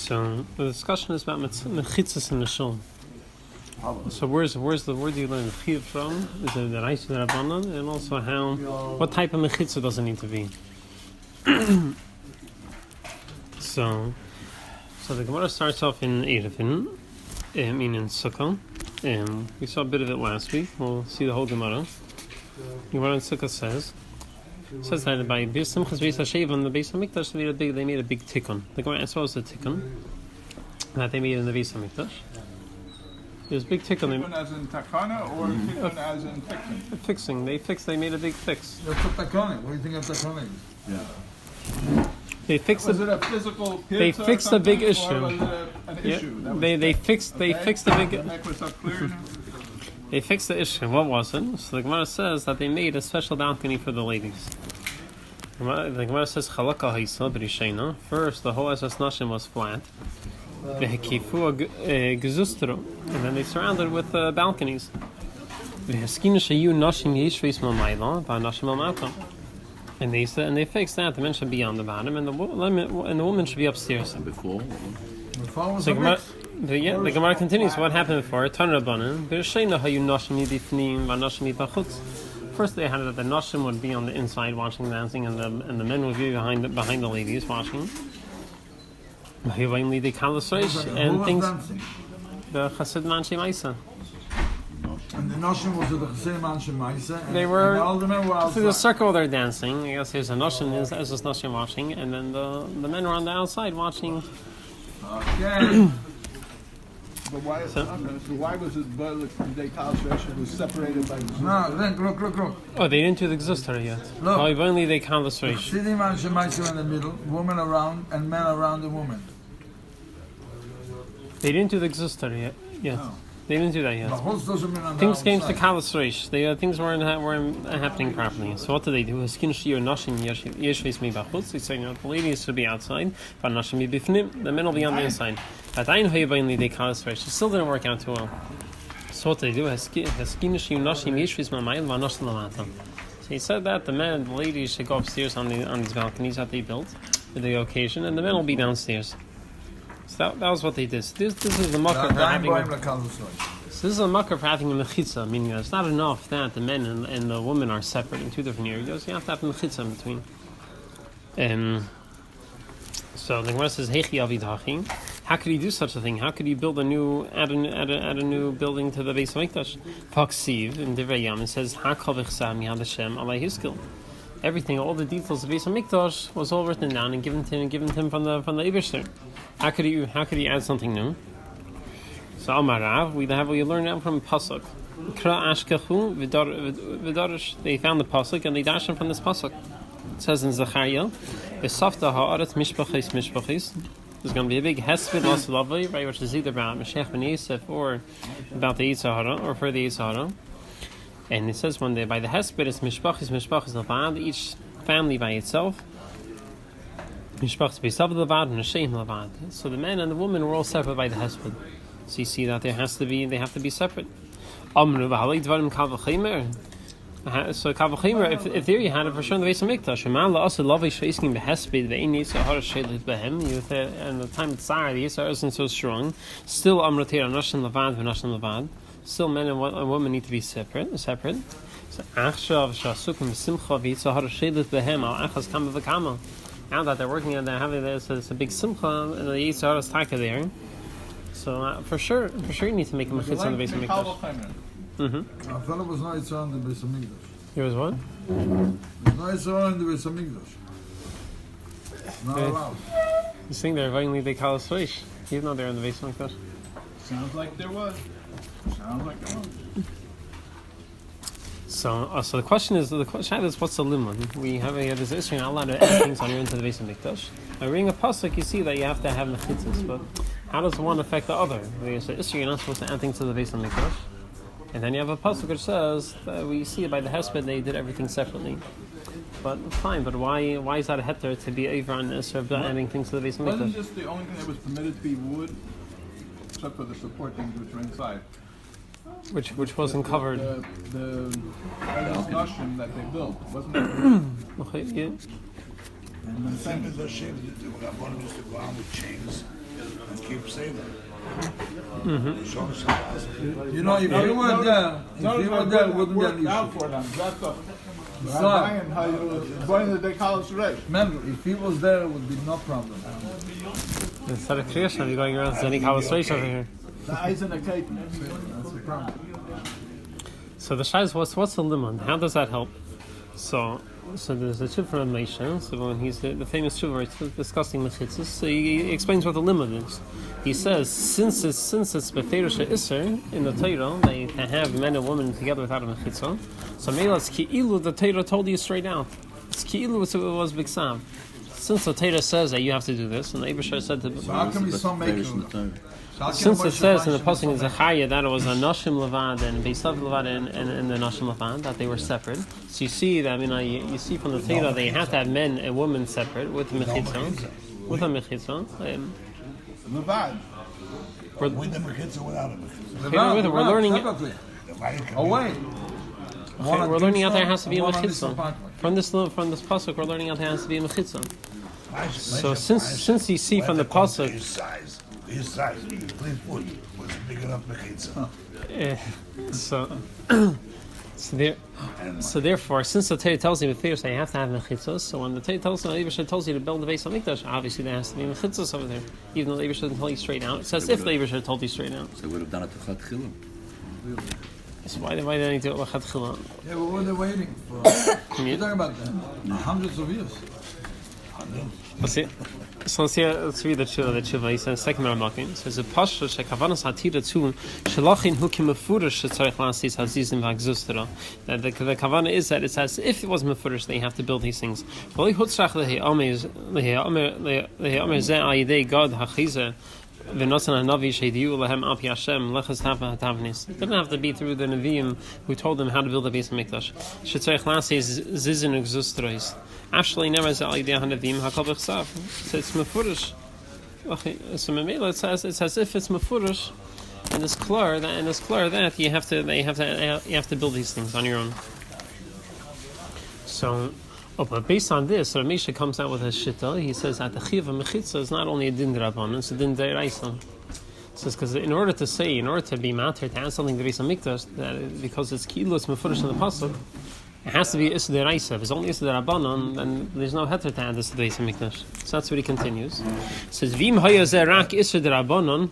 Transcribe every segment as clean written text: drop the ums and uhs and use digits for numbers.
So the discussion is about Mechitza in the shul. So where do you learn the chiyuv from? Is it the Raisa the Rabbanan, and also what type of Mechitza does it need to be? So the Gemara starts off in Erevin, in Sukkah. We saw a bit of it last week. We'll see the whole Gemara. Gemara in Sukkah says that by Bir Simchas Beis HaSheva on the Beis HaMikdash they made a big tikkun. The Gemara as well as the tikkun that they made in the Beis HaMikdash. There's a big tikkun. Tikkun as in takana or tikkun as in fixing? They made a big fix. That's a takana. What do you think of takana? Yeah. They fixed was it a physical They fixed a big issue. Or was it an issue? They fixed the big. Clear now? They fixed the issue. What was it? So the Gemara says that they made a special balcony for the ladies. The Gemara says Chalaka Haisa B'Rishena. First, the whole Esas Nashim was flat. V'Hekifu Gezustro, and then they surrounded with balconies. V'Heskina Shayu Nashim Yeshveis Mamayla V'Nashim Malmatam. And they fixed that the men should be on the bottom and the woman should be upstairs. And before was the Gemara continues. What happened before? First, they had that the nashim would be on the inside watching dancing, and the men would be behind the ladies watching. And things. The Chassid Manshei Maisa. And the Noshim was the Chassid Manshei Maisa. They were. All the men were outside. Through the circle they're dancing. I guess there's a Noshim, as this Noshim watching, and then the men were on the outside watching. Okay. But why was it was separated by the No, look. Oh, they didn't do the Gzustar yet. Look. Oh, only they count the Sreish. Chassid Manshei Maisa in the middle, women around, and men around the woman. They didn't do the Gzustar yet. No. They didn't do that yet. Things came to Kalas Reish. Things weren't happening properly. So what did they do? They say, the ladies should be outside, but the men will be on the inside. It still didn't work out too well. So what did they do? So he said that the ladies should go upstairs on these balconies that they built for the occasion, and the men will be downstairs. So that was what they did. So this is the makkah for having. This is a makkah for having a mechitza. Meaning it's not enough that the men and the women are separate in two different areas. You have to have a mechitza in between. So the Gemara says, "Hechi avid hachi." How could he do such a thing? How could he build add a new building to the Beis Hamikdash? Paksiv in Divrei Yam it says, "Hakol v'chsam yad Hashem alei hiskil." Everything, all the details of Beis Hamikdash was all written down and given to him from the Eibishter. How could he add something new? So Amar Rav, we learn now from pasuk. Kra ashkachu v'darish. They found the pasuk and they dashed him from this pasuk. It says in Zechariah, "V'safta ha'aretz mishpachis." There's going to be a big hesped laslavli, right, which is either about Mashiach ben Yosef or about the Yitzhara or for the Yitzhara. And it says by the hesped it's mishpachis lavad, each family by itself. Mishpachis beisav lavad and Hashem lavad. So the men and the women were all separate by the hesped. So you see that they have to be separate. Amru v'halei dvarim kal v'chaymer. So kal v'chaymer, if there you had it for sure in the Beis Hamikdash, Shemala also lovely sheisking behesped ve'ein yitzahar sheilit behem. And the time of Tzara, the Yitzhar isn't so strong. Still amratir nashim lavad v'nashim lavad. Still, men and women need to be separate. So achshav shasukim simcha v'yitzahar sheilit behem al achas kama v'kama. Now that they're working and they're having this, it's a big simcha and the Yitzhar is taka there. So for sure you need to make a mechitza in the Beis Hamikdash. I thought it was not Yitzhar in the Beis Hamikdash. There was what? There's no Yitzhar in the Beis Hamikdash. Not allowed. You think they're inviting the Kalas Reish, even though they're in the Beis Hamikdash. Sounds like there was. So the question is, what's the limud? We have this issue. Not allowed to add things on your into the Beis Hamikdash. By reading a pasuk, you see that you have to have mechitzas, but how does one affect the other? There's an issue. You're not supposed to add things to the Beis Hamikdash, and then you have a pasuk which says that we see it by the hesped they did everything separately. But fine, but why is that a heter to be over on this or adding things to the Beis Hamikdash? Wasn't just the only thing that was permitted to be wood, except for the support things which were inside. Which wasn't covered. The discussion that they built wasn't it? Okay, yeah. And the thing is, they're ashamed to do. We got one just to go on with chains. You know, if you were there, it wouldn't be an issue. For them. That's going to the college race. Remember, if he was there, it would be no problem. Instead of Kriyashna, you're going around sending Kalasreish over here. The ice in the cake. That's the problem. So the Shai is what's the limud? How does that help? So there's a Tshuva from Moshe. So when he's the famous Tshuva, it's discussing Mechitza. So he explains what the limud is. He says since it's Beferish Isser in the Torah, they have men and women together without a Mechitza. So Mela it's Ki'ilu, the Torah told you straight out. It's Ki'ilu, it was Biksav. Since the Torah says that you have to do this, and the Eibusher said to So how can we so make it? Since it says in the Pasuk in Zechariah that it was a Nashim Levad and Beisav Levad and the Nashim Levad, that they were separate. So you see that, you see from the Torah they have to have men and women separate with a Mechitza. With a Mechitza. Levad. With the Mechitza, without a Mechitza. We're learning. Oh wait. We're learning out there has to be a Mechitza. From this Pasuk, we're learning out there has to be a Mechitza. So since you see from the Pasuk. His size, clean foot was big enough Mechitza. So therefore, since the Torah tells you with fear, so you have to have mechitzos. So when the Torah tells you to build the base of Mikdash, obviously there has to be mechitzos over there. Even though the Eibusher didn't tell you straight out, it says if the Eibusher told you straight out. So they would have done it to Chatchila. So why did they do it with Chatchila? Yeah, what were they waiting for? You're talking about hundreds of years. Let's read the Tshuva. He says, second Ramakin. It says, "Pasha shekavanas hatira tzun shelachin hu kimefurish shetzarich lasis hazizim v'agzustera." That the kavana is that it's as if it was mefurish they have to build these things. V'li hutzrach lehe'amer zeh ayidei God hachize. It didn't have to be through the Nevi'im who told them how to build a base of Mikdash. Actually, never is Nevi'im hakol b'chsav. So it's mefurish. Okay, so Memela it's as if it's mefurish, and this klur that you have to build these things on your own. So. But based on this, so Ramesha comes out with a shita. He says that the chiv of mechitza is not only a din d'rabbanan, it's a din d'oraisa. Says because in order to be matter to add something to the base of mikdash, because it's kilus mefurish in the pasuk, it has to be issa d'oraisa. If it's only issa d'rabbanan, then there's no heter to add this to the base of mikdash. So that's what he continues. Says v'im haya zeh rak issa d'rabbanan.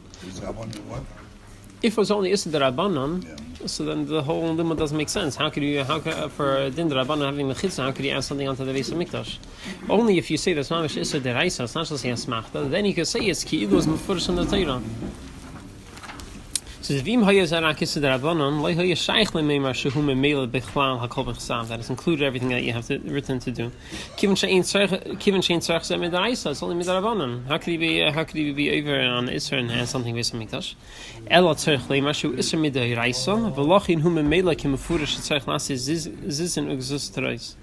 If it was only issa d'rabbanan, so then the whole limud doesn't make sense. How could for din d'rabbanan having mechitza, how could you add something onto the base of mikdash? Only if you say that's mamish issa d'oraisa, it's not just a smachta. Then you could say it's ki ilu is mefurish in the Torah. So v'im haya zarak issa d'rabbanan lo haya shaykh lemeimar shehu memela bechlal hakol b'chsav. That is included everything that you have written to do. Kiven shein tzarech zeh midoraisa. It's only mid'rabbanan. How could he be over on Isser and have something based on mikdash? Ela tzarech leimar shehu Isser midoraisa v'lochin hu memela kimefurish tzarech lasi zizin ugzus terais.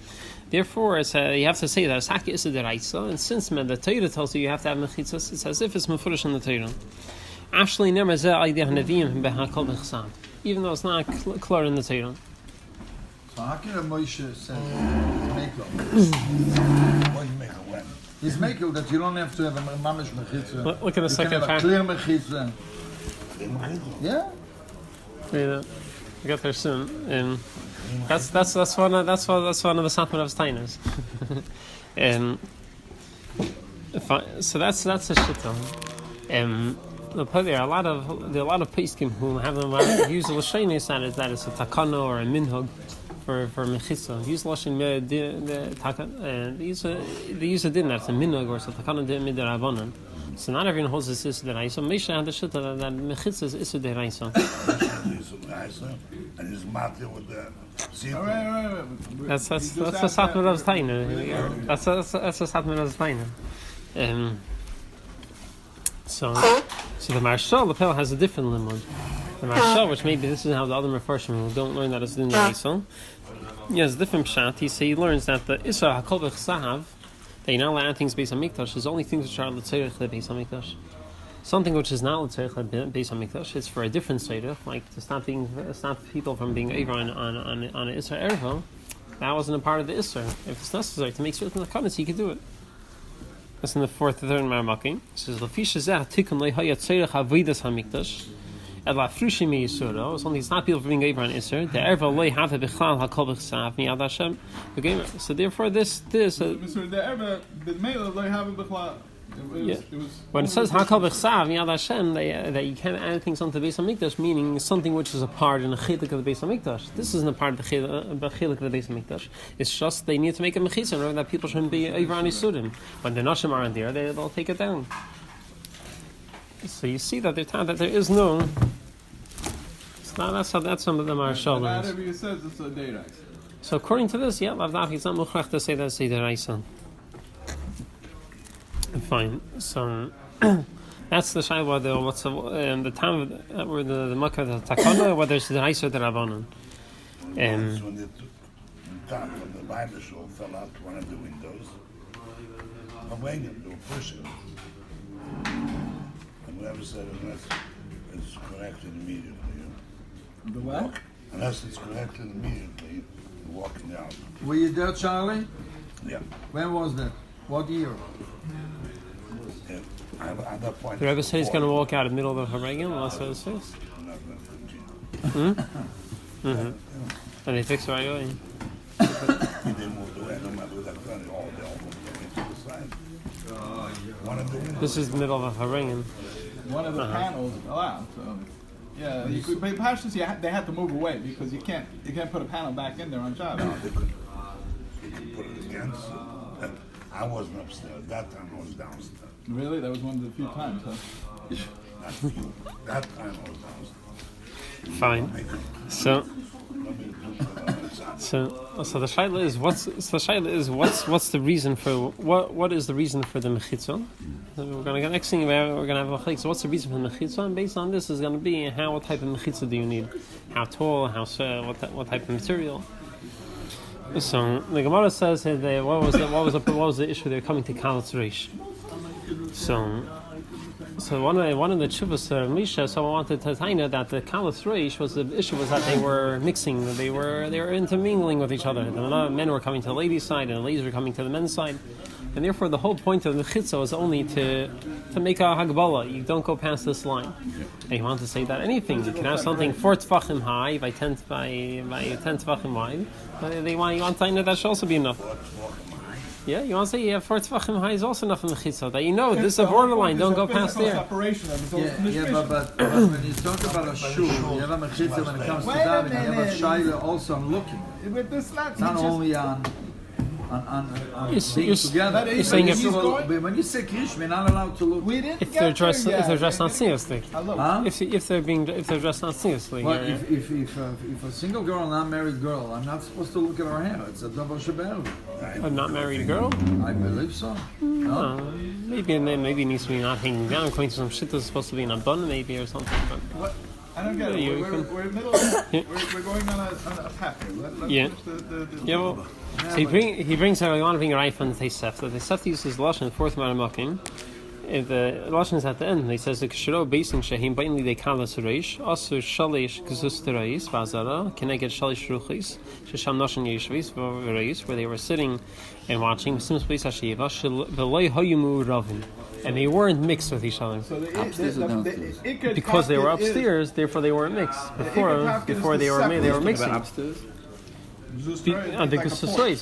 Therefore, you have to say that it's haki Isser d'oraisa, and since the Torah tells you have to have mechitzas, it's as if it's mefurish in the Torah. Actually, never zeh idea Nevi'im behakol b'chsav, even though it's not clear in the Torah. So how can Moshe say he's makel that you don't have to have a mamish mechitza? Look at the second part. Clear mechitza. Yeah. We get there soon, and that's one of the Satmar of Steiners. So that's a shita. There are a lot of Peskim who have them use the Lashonis that is a takana or a minhag for mechitza. Use Lashon they use a din that's a minhag or a takana mid'rabbanan. So not everyone holds this issa d'oraisa. Moshe had the shit that mechitza is issa d'oraisa. And he's matter with the. That's the Satmar of Steiner. That's the Satmar of Steiner. So the Marshal, the Pel has a different limud. The Marshal, which maybe this is how the other Mefarshim who don't learn that it's din d'oraisa. He has a different pshat. He learns that the Isra hakol b'chsav, that you're not allowed things based on mikdash, is only things which are l'tzorech based on mikdash. Something which is not l'tzorech based on mikdash, it's for a different tzorech, like to stop people from being over on an Isra erva. That wasn't a part of the Isra. If it's necessary to make certain comments, you could do it. That's in the third Maramakim. It says, Lafisha Zah Tikkun Lehaya Tzerech Avodas HaMikdash. Ela Frushim Yisuro. Something it's not people for being over on Isser. The Erva Lei Have Bichlal HaKol B'Chsav Miyad Hashem. Okay, so therefore this. The Erva, the Mela, they have a Bichlal. When it says Hakal B'Chsav Miyad Hashem, that you can't add things onto the Beis Hamikdash, meaning something which is a part in the chilik of the Beis Hamikdash. This isn't a part of the chilik of the Beis Hamikdash. It's just they need to make a mechitza in order that people shouldn't be over on Yisurim. When the Nashim aren't there, they'll take it down. So you see that there is no. It's not, that's some of them are shul. Whatever you says, it's a daylight. So according to this, yeah, Lavdaf, it's not muchrach to say that's a deraisa. Fine. So that's the shayla. What's the time where the makkah the takana, whether it's the deraisa or the rabbanon. When the top of the Bible shul fell out one of the windows, I'm waiting to push it. And whoever said unless it's corrected immediately. The what? Unless it's corrected immediately, you're walking out. Were you there, Charlie? Yeah. When was that? What year? At that point. The Rebbe said he's going to walk out in the middle of the Haregim unless it was fixed. And they fix it right away. He didn't move the way, no matter what I've done, all the albums to the side. One of the windows. This is the middle of a Haregim. One of the panels allowed. So, yeah, you could, but Pashtus, they had to move away because you can't put a panel back in there on Shabbos. No, they couldn't. You could put it against. And I wasn't upstairs. That time I was downstairs. Really? That was one of the few times, huh? Not few. That time I was downstairs. Fine. So the shaila is what's the reason for what is the reason for the mechitza? So we're going to get next thing we're going to have a mechitza. So what's the reason for the mechitza? And based on this is going to be what type of mechitza do you need? How tall? What type of material? So the Gemara says that what was the issue? They're coming to Kalatz Reish. So one of the chuvas Misha, so I wanted to tell you that the Kalas Reish was the issue was that they were mixing, they were intermingling with each other. The men were coming to the ladies' side and the ladies were coming to the men's side, and therefore the whole point of the Mechitza was only to make a Hagbala. You don't go past this line. And you want to say that anything, you can have something 4 tefachim high by 10 tefachim wide. You want to tell you that should also be enough. Yeah, you want to say you have 4 tefachim high is also enough in the chitza that you know this is a borderline. Don't go past there. But when you talk about a shul, you have a mechitza when it comes to that, and you have a shayla also on looking. But this not only on being together. You're saying when you say krish, we're not allowed to look. If they're dressed not seriously. Huh? If they're dressed not seriously. But if a single girl and unmarried girl, I'm not supposed to look at her hair. It's a double shabbat. A not married girl? I believe so. No. Maybe it needs to be not hanging down. According to some shit that's supposed to be in a bun, maybe or something. But what? I don't get it. We're middle. We're going on a path here. Let's well, so he brings out. I want to bring a right from the Teisef. The Teisef uses lashon 4th Maramakim. The lashon is at the end. He says the kshiro basin shehim bainli de kalas reish asu shalish kzus terais vazara keneged shalish ruchis shesham nashin yeshvis v'reis where they were sitting and watching sims place hashiva v'lei hayumu ravin. And they weren't mixed with each other. So because they were upstairs, therefore they weren't mixed. Before they were made, they were mixing. Upstairs.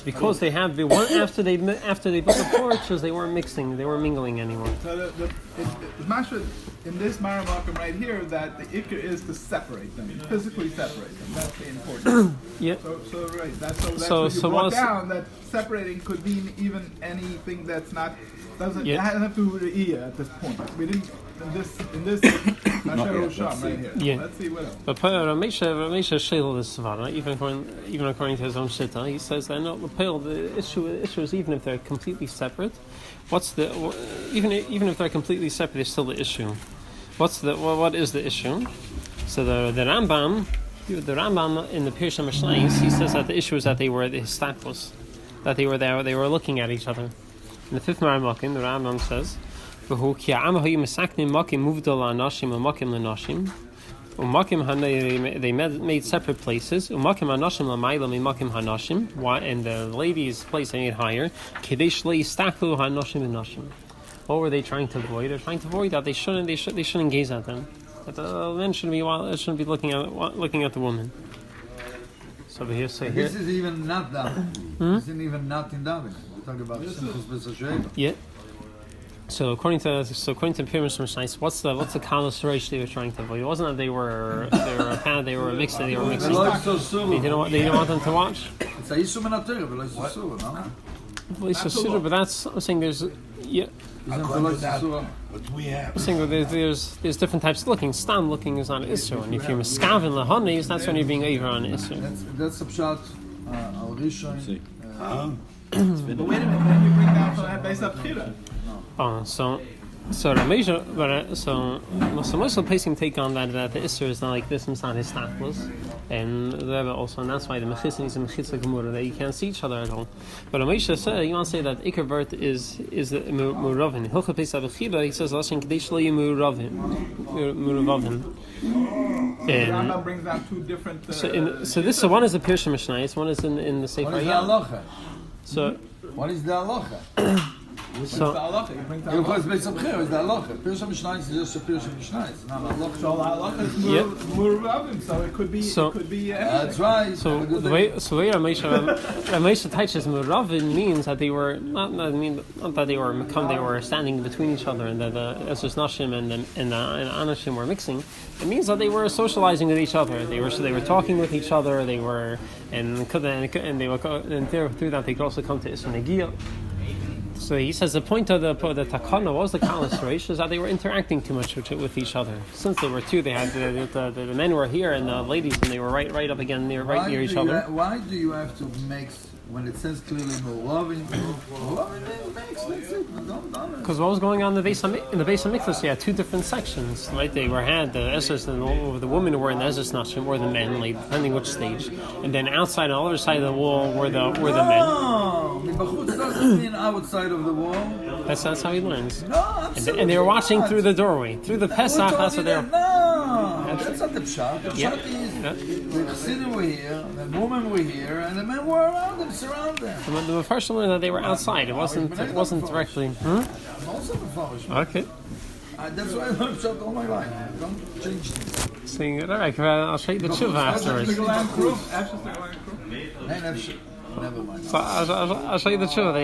Because they had the one after they built the porches, they weren't mixing, they weren't mingling anymore. So it's in this Maramakim right here that the ikr is to separate them, physically separate them. That's the important. Yeah. So right. That's what you brought down. That separating could mean even anything that's not. Doesn't have to do with the at this point. We didn't in this Sham right here. Yeah. Let's see what else. But Ramesha Shel this Savannah, even according to his own shita, he says that no, the issue is even if they're completely separate. Even if they're completely separate, there's still the issue. What is the issue? So the Rambam in the Pirush HaMishnayos, he says that the issue is that they were the histakos, that they were there, they were looking at each other. In the 5th Maramakim, the Rambam says, they made separate places. And the ladies' place they made higher. What were they trying to avoid? They're trying to avoid that they shouldn't gaze at them. That the men shouldn't be looking at the woman. So here. This is even not davening. This isn't even not in davening. We're talking about simchus b'sasheva. Yeah. So according to Pirish Mishnais, what's the kalas reish they were trying to avoid? It wasn't that they were mixing. They didn't want them to watch. It's a yisum and a terah, but it's a surah, no? But that's I'm saying there's What we have. I'm saying there's different types of looking. Stam looking is on Isser, and if you're miskavin lahanis, that's when you're being over on Isser. That's a pshat al rishon. But wait a minute, then you bring down from that base up Chira. Oh, so Ramesha, so most of the placing take on that the Isser is not like this, it's not his stachlos, and the Rebbe also, and that's why the Mechitza is a Mechitza Gemara that you can't see each other at all. But Ramesha said, you want to say that Iker Vert is the Muravin. Hilcha Pesach Bechira, he says Lashon Kadesh Lo Muravin. The Rambam brings down two different. So one is the Pirush Mishnayos, one is in the Sefer. What is the halacha? So what is the halacha? So the halacha. You bring down Of course, based on Chir is the halacha. Pirush Mishnayos is just a Pirush Mishnayos, not halacha. So halacha is Muravim, so it could be. That's right. So the way Ramesha teaches Muravin means that they were not that they were standing between each other and that the Esrus Nashim and the Anashim were mixing. It means that they were socializing with each other. They were talking with each other. They were and through that they could also come to Isra Negiah. So he says the point of the takana was the kalas reish is that they were interacting too much with each other. Since they were two, they had the men were here and the ladies, and they were right up again near each other. Why do you have to mix when it says clearly loving? Mix. That's it. Because what was going on in the base of Mikvah, you had two different sections, right? They had the Esrus and the women who were in the Esrus Nashim, or the men, like, depending which stage, and then outside on the other side of the wall were the men. No, doesn't mean outside of the wall. That's how he learns. No, absolutely. And they were watching through the doorway, through the Pesach. That's what they're. No, that's not the pshat. The pshat is the Chassidim were here, the women were here, and the men were around them, surround them. The Mepharshim learned that they were outside. It wasn't directly. Also Mepharshim. Okay. That's why I learned pshat all my life. Don't change things. Saying it. All right, I'll show you the tshuva afterwards. Never mind. So I'll show you the tshuva.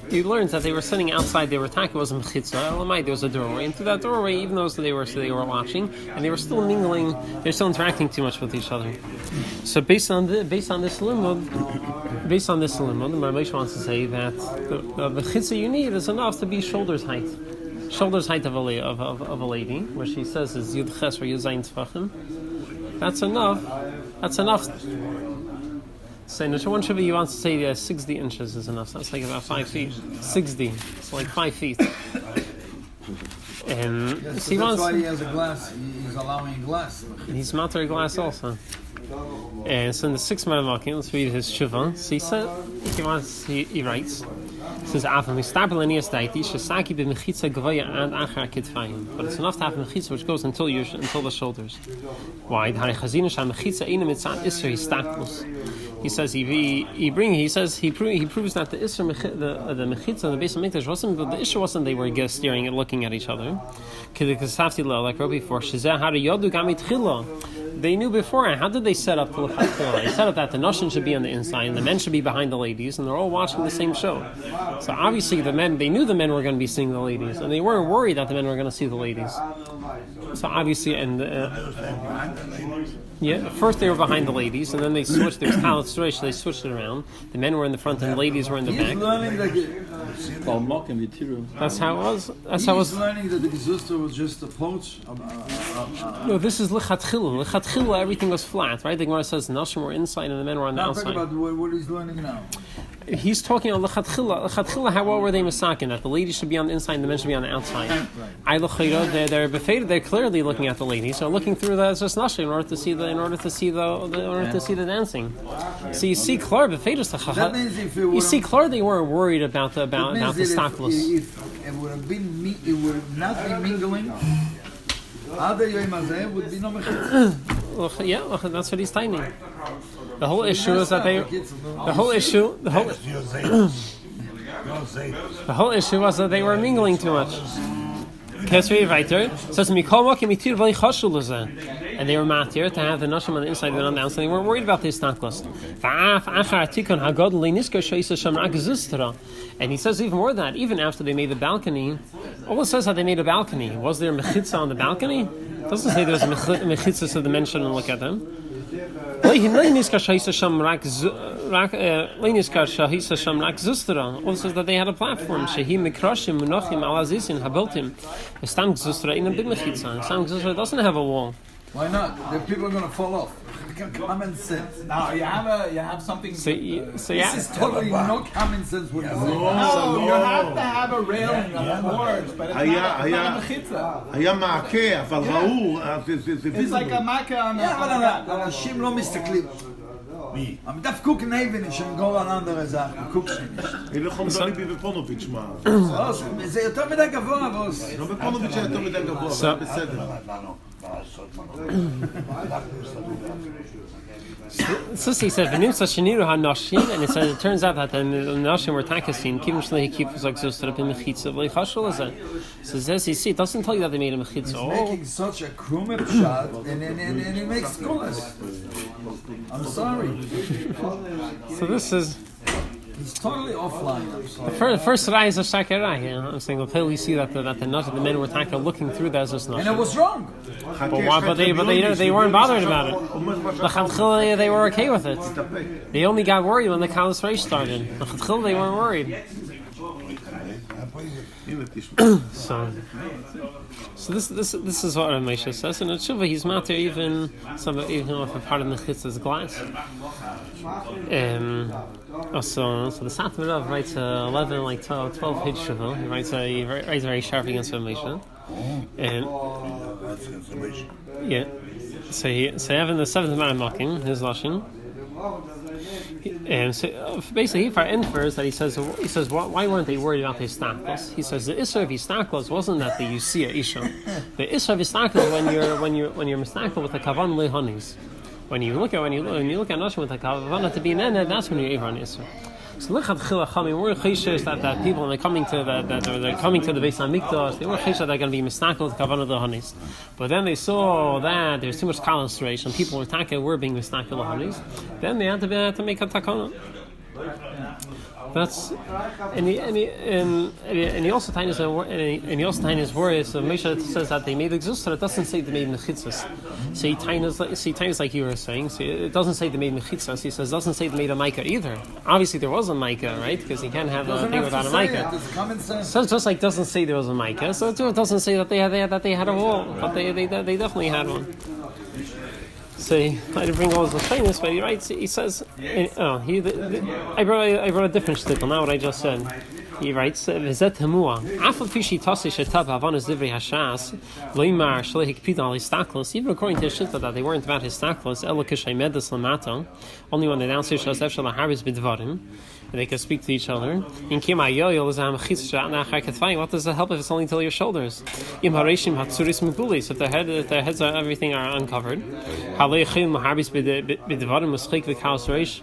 He learns that they were sitting outside. They were attacking. It was a Mechitza. There was a doorway, and through that doorway, even though they were watching, and they were still mingling. They're still interacting too much with each other. So based on this limud, the Marbeish wants to say that the Mechitza you need is enough to be shoulders height of a lady, which he says is Yud Ches or Yud Zayin Tfachim. That's enough. So in the one should be, he wants to say 60 inches is enough. So that's like about 5 feet. 60. It's like 5 feet. And Yes, so that's why he has a glass. He's allowing glass. He's matter glass also. And so in the 6th Maramakim, let's read his Shuvah. So he said, he writes, he says, but it's enough to have mechitza which goes until the shoulders. Why? He says he proves that the Isra the mechitza and the base of mikdash wasn't, but the issue wasn't they were staring and looking at each other. Like Rabbi before, they knew before. How did they set up the lechatchila? They set up that the nashim should be on the inside and the men should be behind the ladies, and they're all watching the same show. So obviously they knew the men were going to be seeing the ladies, and they weren't worried that the men were going to see the ladies. So obviously, first they were behind the ladies, and then they switched. There was talent switch. They switched it around. The men were in the front, and the ladies were in the back. That's how it was. He's learning that the Gezuster was just a poach. No, this is lechatchila. Lechatchila, everything was flat, right? The Gemara says the nashim were inside and the men were on the outside. About what he's learning now. He's talking on lechatchila. Lechatchila, what were they masakin? That the ladies should be on the inside and the men should be on the outside. They're clearly looking at the ladies. So looking through the just nashim in order to see the dancing. So you see, Klar befedus. You see, Klar they weren't worried about the stockless. If it would have been it would not be mingling. Other Yom Hazeh would be no mechitza. That's what he's timing. The whole issue is that The whole issue was that they were mingling too much. Kesri weiter says and they were matir to have the nashim on the inside and on the outside. They weren't worried about this staklos. And he says even more than that, even after they made the balcony, all it says how they made a balcony. Was there a mechitza on the balcony? It doesn't say there was a mechitza so the men shouldn't look at them. All it says that they had a platform. Shehi mikrashim munachim alazizin habiltim. Stam gzustra in a big mechitza. Stam gzustra doesn't have a wall. Why not? The people are going to fall off. Common sense. No, you have something. So This is totally no common sense. What No, you have to have a railing, of course, but it's not a mechitza. It's like a makkah on אבל אנשים לא מסתכלים. I'm דווקא קוקן אבן שנגור על אנדר איזה קוקשן. זה יותר מדי גבוה, בוס. לא בפונוביץ' היה יותר מדי גבוה, אבל בסדר. So he said, and it said it turns out that the Nashim were takasin, keep was like so stood up in Mechitza, like Hashul is that. So says he see, it doesn't tell you that they made a Mechitza. He's making such a krumme shot and he makes coolness. I'm sorry. So this is he's totally offline. I'm sorry. the first rai is a shakerai. You know, I'm saying we see that the men were looking through that as Nashim. And it was wrong. But they weren't bothered about it. They were okay with it. They only got worried when the Kalas Reish started. They weren't worried. So this is what Ramesha says, and at Shuvah he's matter even if a part of the chitz is glass. So the Satmarav writes 11, like 12 page Shuvah. He writes very sharp against Ramesha. And yeah, so having the seventh man mocking his lashon. And so basically, he infers that he says why weren't they worried about his staklos? He says the isser of his staklos wasn't that you see a isha. The isser of his staklos when you're mistakol with a kavan lehanis. When you look at nashim with a kavan to be nene, that's when you're on isser. So look at Chilachami. We're cheshes that people when they're coming to the Beis Hamikdash, they were cheshes that they're going to be mistakol with kavanah the hanis. But then they saw that there's too much kalanstration. People were being mistakol the hanis. Then they had to make a takana. That's and he also tied his words. So Moshe says that they made exustra. It doesn't say they made mechitzas. So he tied like you were saying. So it doesn't say they made mechitzas. He says it doesn't say they made a micah either. Obviously there was a micah, right? Because you can't have a thing without a micah. So it's just like doesn't say there was a micah. So it doesn't say that they had a wall, but they definitely had one. So I didn't bring all his famous, but he writes. He says, I wrote a different shtickle. Now what I just said. He writes, "V'zet hamua. Afal fishi tasi shetab havanas divrei hashas loimar shlehik pid al histaklos." Even according to his shita that they weren't about histaklos, elo kishay medas lamata. Only when the downstairs shas efshal laharis bidvarim. They can speak to each other. In Kima Yoyol is a Mechitza nachar ketfayim. What does it help if it's only till your shoulders? Im hareshim hatzuris megulis. If their heads are everything are uncovered. Haleichim maharbis b'devarim muschik v'kaos reish.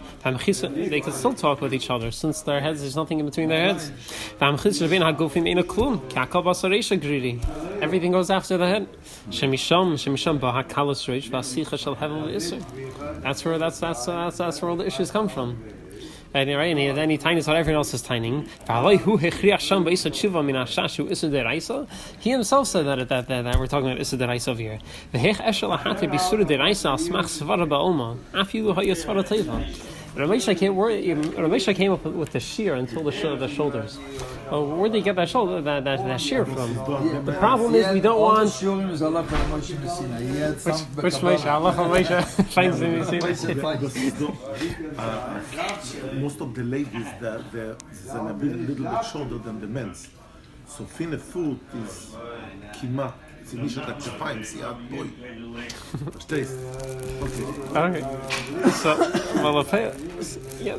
They can still talk with each other since their heads there's nothing in between their heads. V'amchitza ben hagufim ina klum. Kakal basareisha griri. Everything goes after the head. Shemisham bahakalos reish v'asicha shall hevel iser. That's where all the issues come from. And then he tinies what everyone else is tining. He himself said that we're talking about Issa Deraisa over here. Ramesha came up with the shear until the shoulders. Where did he get that shoulder, that shear from? The problem is we don't want. Which Moshe? Allah Moshe finds in most of the ladies they're a little bit shorter than the men's. So thin foot is kima. It's a mission that Japan see out boy. Okay.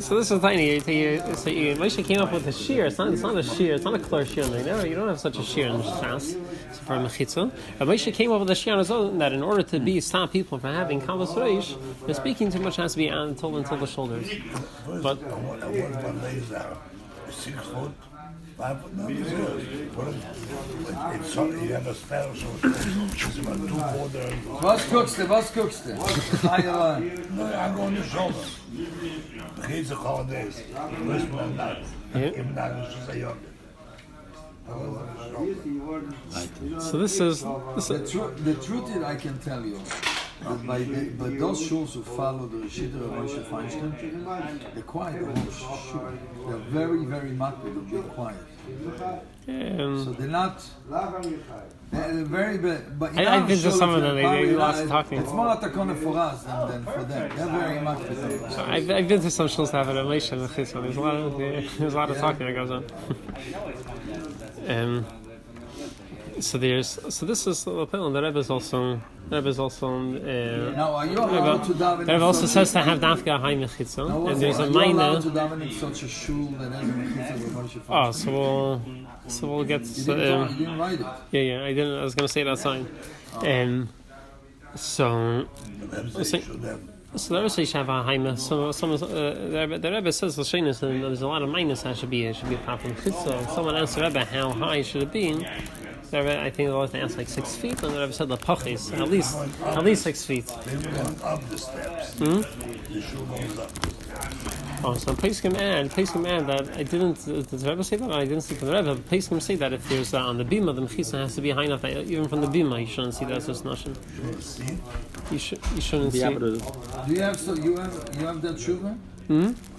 So this is tiny. Moshe came up with a shear. It's not a shear. It's not a clear shear. You don't have such a shear in Shas for Mechitza. Moshe came up with a shear on his own that in order to stop people from having kalas reish, the speaking too much has to be until the shoulders. But 6 foot. It's so, you have a spell, so it's about 2 quarters. Was guckst du? No, I'm going to show them. Kids are holidays. Christmas night. Even that is just a young. So this is The truth is, I can tell you, that by those shuls who follow the Rishita of Moshe Feinstein, they're quiet the whole shul. They're very, very makbid to be quiet. So they're not. They're very, but I've been to some of them. They lots of talking. It's more takona for us than for them. They're very makbid. I've been to some shuls that have an Elisha and Mechitza. There's a lot of talking that goes on. So this is the lapel, and the Rebbe is also. Now, are you allowed to daven? The Rebbe also says to have dafka high mechitza, and there's a minor. Are you allowed to daven in such a shul that has a mechitza with Moshe Feinstein? So we'll get. You didn't write it. Yeah, I didn't. I was going to say that sign. So the Rebbe says have a high mechitza. The Rebbe says there's a lot of minus that should be a proper mechitza. Someone asked the Rebbe how high should it be. The Rebbe, I think the Lord asked like 6 feet, and the Rebbe said the pachis at least 6 feet. They were going up the steps. The shul goes up. Oh, so Pesachim add that I didn't. Does the Rebbe say that? I didn't see from the Rebbe. But Pesachim say that if there's on the bima, the mechitza has to be high enough that even from the bima you shouldn't see that as nashim. You shouldn't see. Do you have that tshuva?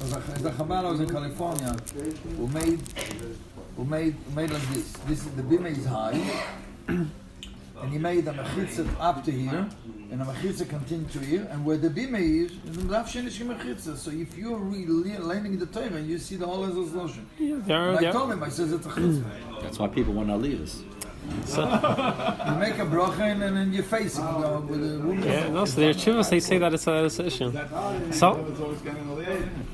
As a Chabad, I was in California, who made like this. This is the bima is high, and he made a mechitza up to here, and a mechitza continued to here, and where the bima is the mechitza. So if you're really learning the Torah, you see the whole Ezra's lotion. I told him, I says it's a chitza. That's why people want to leave us. So, you make a bracha and then you face it with a woman. Yeah, no, so their chivas, they say that it's an issue. So,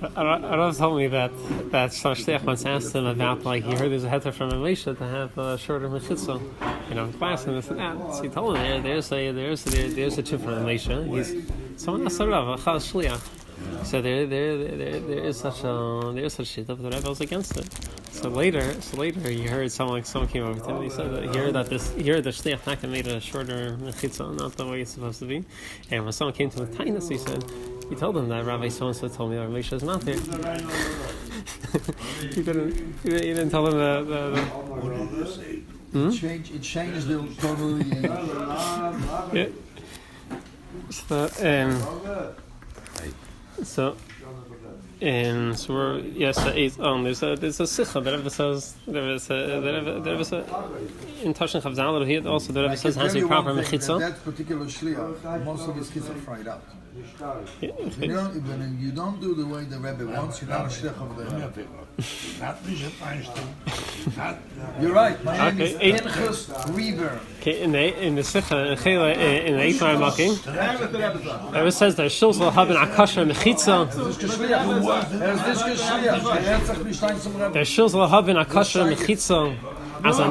Arav told me that Shliach once asked him about, like, he heard there's a heter from Elisha to have a shorter mechitza, class and this and that. So he told him there's a chiv from Elisha. Someone asked Arav, a chal Shliach. So there is such shit, but the Rebbe was against it. So later he heard someone came over to him and he said that he heard the Shliach Taka made a shorter mechitza, not the way it's supposed to be. And when someone came to the Tainus, he told him that Rabbi so-and-so told me that Elisha is not there. He didn't tell him that. It changed the totally. Yeah. So we're there's a sikha that Rebbe says in Tashin Chavzal here also the Rebbe says has to be proper mechitza. That particular shliach, most of his kids are fried out. When you don't do the way the Rebbe wants, you're not a shliach of the Rebbe. You're right. My name is Pinchas Reber. Okay, in the sikha in the Eifar Making, Rebbe says that shuls will have an akasha mechitza. Der Shul soll haben a kasher mechitza as a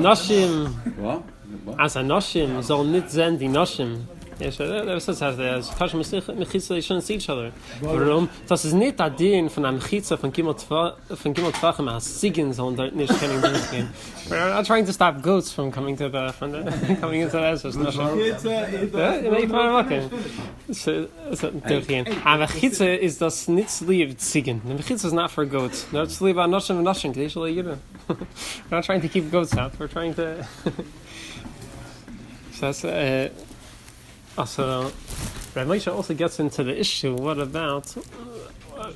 noshim soll nicht sehen die noshim. Yes, that says as kasher mechitza they shouldn't see each other. Warum? Das ist nicht der Ding von einem mechitza von Gimel Tvachim as Zigen sollen dort nicht können durchgehen. We're not trying to stop goats from coming into the Ezra's noshim. A mechitza is das nicht lieb Zigen. The mechitza is not for goats. No, it's lieb a noshim and noshim. We're not trying to keep goats out. We're trying to. So that's also, Rav Moshe also gets into the issue. What about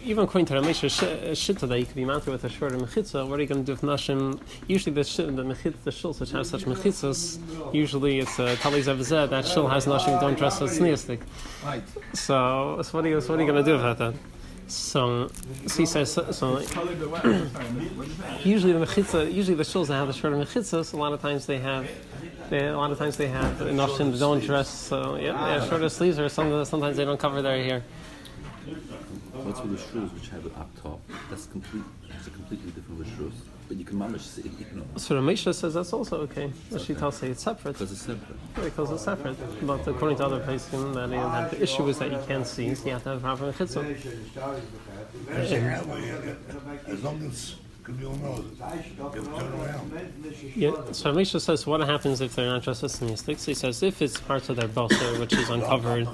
even according to Rav Moshe Shitta that you could be mounted with a shorter mechitza? What are you going to do with nashim? Usually the shuls which have such mechitzas, usually it's a tali zevzeh. That shul has nashim don't dress so tzniustik. Right. So what are you going to do about that? So he says usually the shuls that have the shorter mechitzas, a lot of times they have nashim that don't dress. So shorter sleeves, or sometimes they don't cover their hair. What's with the shuls which have it up top? It's a completely different shuls. But you can manage to see it. So the Mishnah says that's also okay. The Shita say it's separate. Because it's separate. Because it's separate. But according to other places, the issue is that you can't see, so you have to have proper mechitza. As long as Because you'll know that. You'll turn around. Yeah, so Misha says, what happens if they're not dressed as sneastics? He says, if it's parts of their basar, which is uncovered,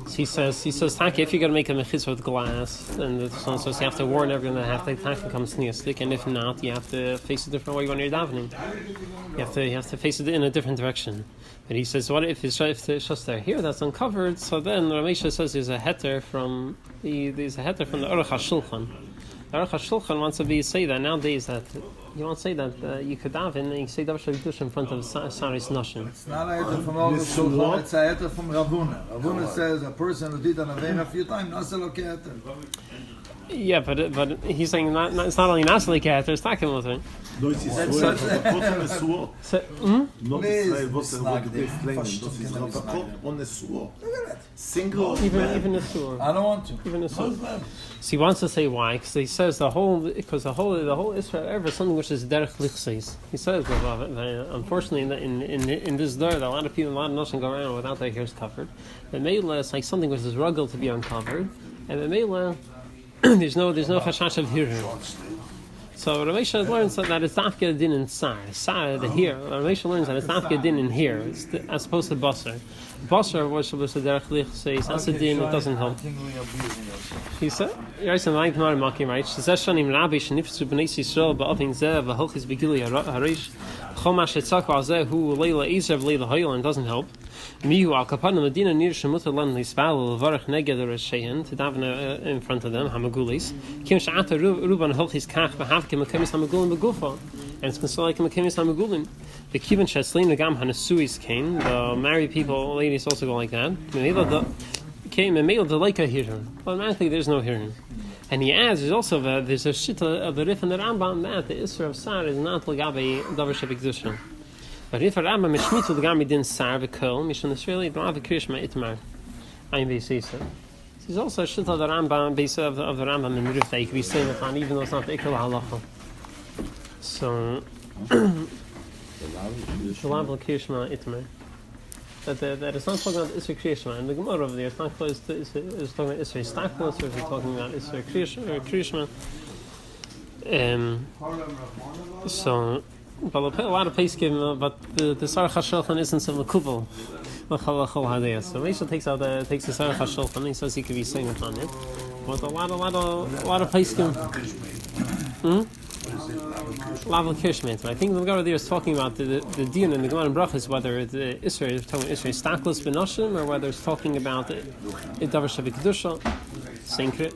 he says, Taki, if you're going to make a mechitza with glass, and so you have to warn everyone that have to become sneastic, and if not, you have to face a different way when you're davening. You have to face it in a different direction. But he says, what if it's just there here that's uncovered? So then Ramesha says there's a heter from the Aruch HaShulchan. The Aruch HaShulchan wants to say that nowadays that you won't say that you could daven and you say davar shel in front of Saris Nashim. It's not a heter from Aruch HaShulchan, it's a heter from Ravuna. Ravuna says a person who did an avera a few times, not so okay heter. Yeah, but he's saying it's not only not like heter, it's talking about it. No, it's single. Even a sword. I don't want to. Even a sword. So he wants to say why, because he says the whole Israel ever something which is derech lichseis. He says that unfortunately in this door, a lot of people, a lot of noshim go around without their hairs covered. The meila is like something which is rugged to be uncovered, and the meila there's no chashash of hirur. So Ramesha learns that it's dafke din in sar the here. Ramesha learns that it's dafke din in here, as opposed to basar. Basar was supposed to derech lich says that's a din, it doesn't help. He said, "You're saying like Gemara Maki, right? She says shanim rabbi shnifsu b'nei Yisrael ba'avin zeh v'holchis b'gili harish chomash etzak v'azeh hu leila izer v'leila hayil and doesn't help. Mihu al kapan medina nir shemutar lan lispal l'varach neged l'reshein to daven in front of them hamagulis kim sha'ata ruban holchis kach v'havke mekemis hamagulin b'gufa and it's considered like mekemis hamagulin. The kivan sheslin negam hanasuis came. The married people, ladies also go like that. Came and made the leika here. Automatically, there's no hearing. And he adds, there's also there's a shita of the Rif and the Rambam that the Isra of Sar is not legabe davar shebikdusha. But if a Rambam mishmitu legami din Sar v'kol mishon Israeli don't have a krishma itmar. I'm basisa. There's also a shita of the Rambam, base of the Rambam in Rif that you could be saying upon, even though it's not the ikal halacha. So. Shalom l'krishma itmar. That it's not talking about Isra Kriyashma, and the Gemara over there, it's not close to it's talking about Isra Staklos, or it's talking about Isra Kriyashma. So, but a lot of place given, but the Sarach HaShulchan isn't so makubal. So Misha takes the Sarach HaShulchan, and he says he could be saying upon it. But a lot of place given. Laval Kirshmet. I think the Gemara there is talking about the din in the Gemara Brachas, whether the Israel is talking Israel Staklos Benoshim or whether it's talking about it Davar Shavik Kedusha, Syncret.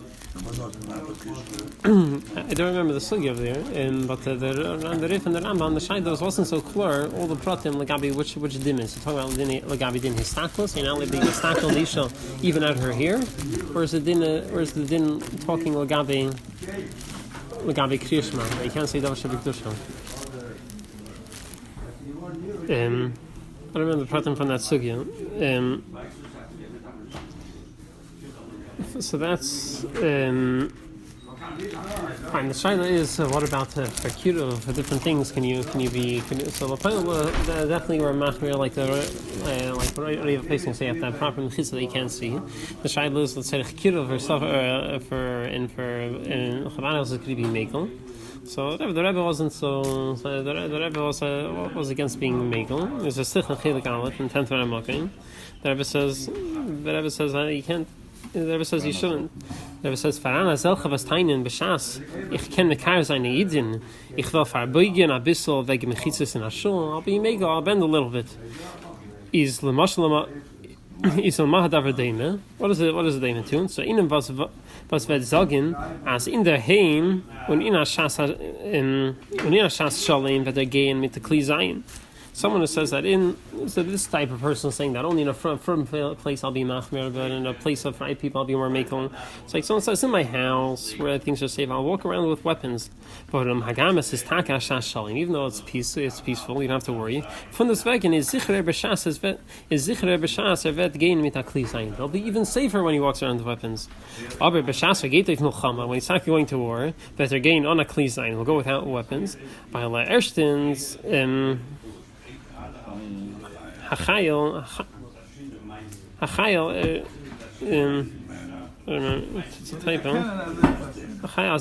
I don't remember the sugya over there, but the Rif and the Rambam, the Shaidos wasn't so clear. All the pratim legabi which din is. So talking about legabi din Histaklos, and now being Histakol Isha even at her here, or is the din talking legabi Kriyashma? You can't say Davar Shavik Kedusha. I remember the pratim from that sugya. So that's fine. The shaila is what about for kiruv for different things? Can you be? So definitely we're machmir like the place can say at that proper mechitza that you can't see. The shaila is let's say kiruv or stuff for Chabad also could be mekel. So the Rebbe wasn't so. The Rebbe was against being mekel. There's a stich and chelik aleph in 10th Ramakim. The Rebbe says you can't. The Rebbe says you shouldn't. The Rebbe says, "Farana zelcha was teinen b'shas. Ich ken mekar seine Yidin. Ich will verboigen a bissel wegen Mechitzas in a shul. I'll be mega. I'll bend a little bit." Is lemashal is a mahadavar deme. What is the deme tune? So inem was wird sagen, as in der Heim und in a shas shalem wird gehen mit der Kli sein. Someone who says that this type of person is saying that only in a firm place I'll be machmir, but in a place of right people I'll be more makel. It's like someone says in my house where things are safe, I'll walk around with weapons. But hagamas is taka shalim, even though it's peaceful, you don't have to worry. From this vegan is zichre b'shas evet gain mit akli sein. They'll be even safer when he walks around with weapons. Aber b'shas v'geitef milchama, when he's not going to war, better gain on akli sein. He'll go without weapons. By erstens Hachayil, I don't know, it's a typo. Hachayil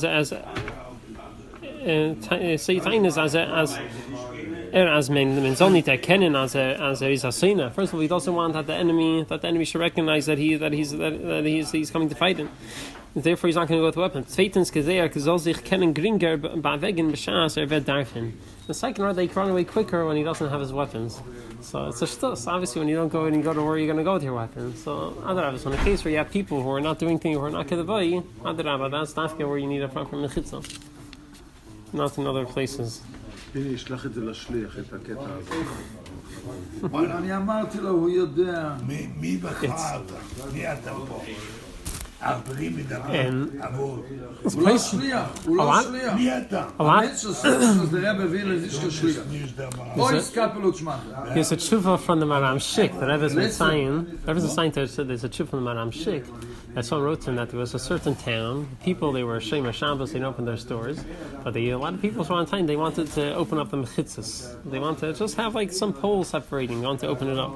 Satan is as men soll nicht erkennen as is a sinner. First of all, he doesn't want that the enemy should recognize that he's coming to fight him. Therefore, he's not going to go with weapons. Zweitens, soll sich kennen geringer bei wegen Beschas wird darfen. The second one, they run away quicker when he doesn't have his weapons. So it's a shtus. Obviously, when you don't go and you go to where you're going to go with your weapons. So, Adarabah, in a case where you have people who are not doing things, who are not kedavai, Adarabah, that's dafka where you need a proper mechitza. Not in other places. הנה, ישלח את זה לשליח, את הקטע הזה. אני אמרתי לו, הוא יודע. מי בחר אותה? מי אתה פה? הוא לא שליח, הוא לא שליח. מי אתה? המנצ'ס זה רב הביא לזישקה שליח. בואי סקאפלות שמחה. There's a tshuva from the Maram Shik that Rebbe's been saying. Rebbe's saying that there's a tshuva from the Maram Shik that someone wrote to him that there was a certain town, people, they were Shemer Shabbos, they didn't open their stores, but a lot of people around time, they wanted to open up the Mechitzas. They wanted to just have like some poles separating, they wanted to open it up.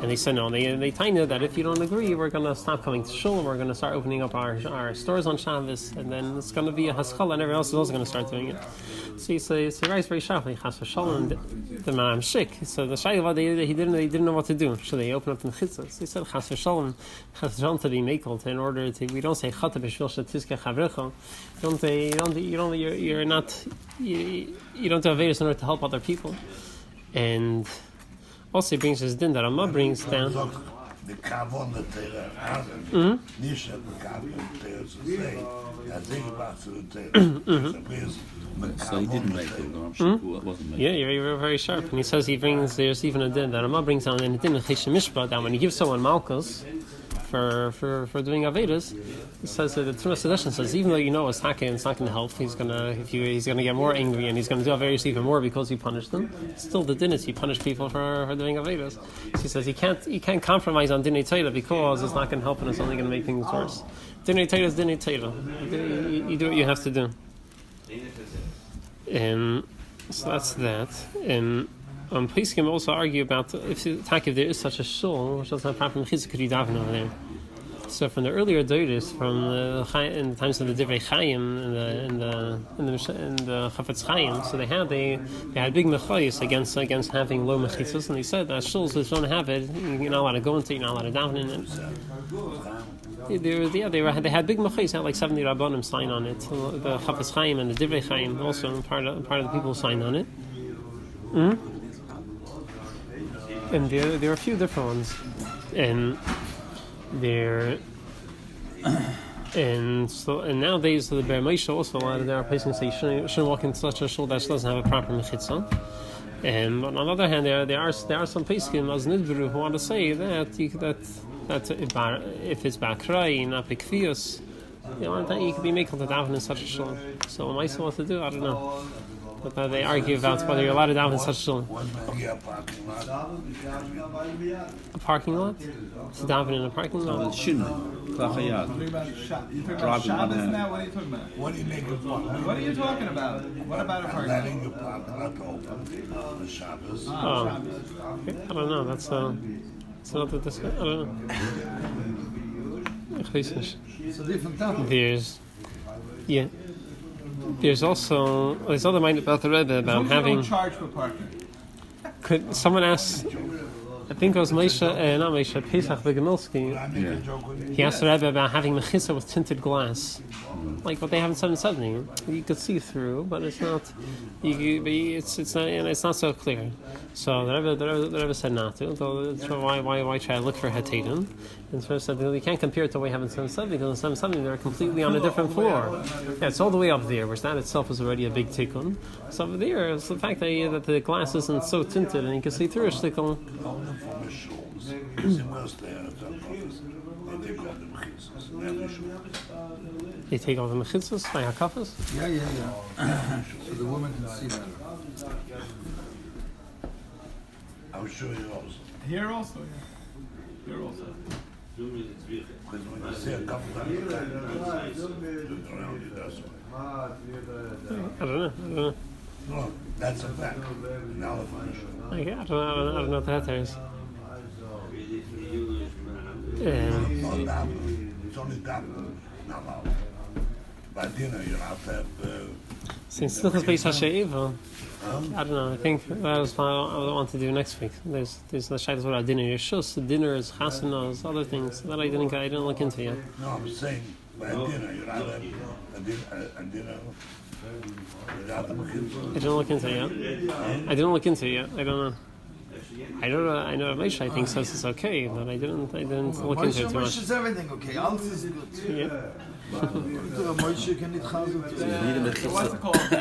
And they said no, they told you that if you don't agree, we're going to stop coming to shul, and we're going to start opening up our stores on Shabbos, and then it's going to be a haskala, and everyone else is also going to start doing it. So he says, it's very sharply, Chas v'shalom, the Maram Shik. So the Shayla, they didn't know what to do. So they opened up the Mechitzas. So he said, Chas v'shalom, to be makeled, in order to, we don't say Chata b'shvil shetizke chavrecha. You don't do Avedas in order to help other people. And also he brings his din that Amma brings down. The kavon the Torah, nicht the kavon Torah to say, I think about the So he didn't make it, or wasn't made. Yeah, you're very sharp. And he says there's even a din that Amma brings down in a din of Cheshe Mishpah, that when you give someone Malkus for doing Avedas, he says that the Tzimah Sedeshin says even though you know it's not going to help, he's gonna get more angry and he's gonna do Avedas even more because you punished them. Still, the din is you punish people for doing Avedas. So he says you can't compromise on Dinei Torah because it's not going to help and it's only going to make things worse. Dinei Torah is Dinei Torah. You do what you have to do. So that's that. Please can also argue about if there is such a shul which doesn't have proper mechitza, could you daven over there? So from the earlier Doris, in the times of the Divrei Chaim and the Chafetz Chaim, so they had big mechayos against having low mechitzas, and they said that shuls which don't have it, you're not allowed to go into, you're not allowed to daven in it. They had big mechayos, had like 70 rabbanim sign on it. The Chafetz Chaim and the Divrei Chaim also part of the people signed on it. And there are a few different ones, and nowadays the Ber Moshe also there are places that you shouldn't walk into such a shul that doesn't have a proper mechitza. But on the other hand, there are some poskim as Nidbru who want to say that if it's bakrai not bikfius, you could be making to daven in such a shul. So am I supposed to do? I don't know. But they argue about whether you're allowed to daven in such a shul. A parking lot? To daven in a parking lot? What are you talking about? What about a parking lot? I don't know. That's another discussion. I don't know. It's a different topic. There's also other mind about the Rebbe about having. Charge for parking. Could someone ask? I think it was Pesach Begimilski. He asked the Rebbe about having mechitza with tinted glass, like what they have in 770. You could see through, but it's not. It's not so clear. So the Rebbe said not to. So why try to look for hetadim? And so said you can't compare it to what we have in 770 because in 770 they're completely on a different floor. Yeah, it's all the way up there, which that itself is already a big tikkun. So over there, it's the fact that the glass isn't so tinted and you can see through a shtickle. They take all the mechitzas by hakafas? Yeah. So the woman can see that. I'll show you also. Here also, Here also. Because when you see a couple of times, around you, that's why. I don't know. No, that's a fact. Now I don't know what that is. It's only that. Not allowed. By dinner, you have to have Since Slichas Beis Hasheva, I don't know. I think that was what I want to do next week. There's the shaytas about dinner. Your shus, dinners, chasanas, other things that I didn't look into yet. No, I'm saying by a dinner, you're not a dinner without the Mechitza. I didn't look into it yet. I don't know. I know Moshe, I think, says it's okay, but I didn't look into it too much. Moshe is everything okay. Alles is good. Yeah. Moshe can eat chazut. You need a mechitza.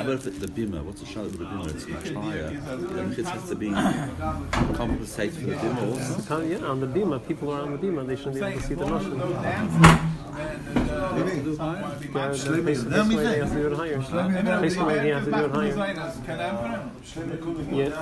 What if the bima? What's the shayla with the bima? It's much higher. The mechitza has to be compensate for the bima also. Yeah, on the bima, people are on the bima. They shouldn't be able to see the notion. Basically, they have to do it higher. Basically, they have to do it higher. Yeah.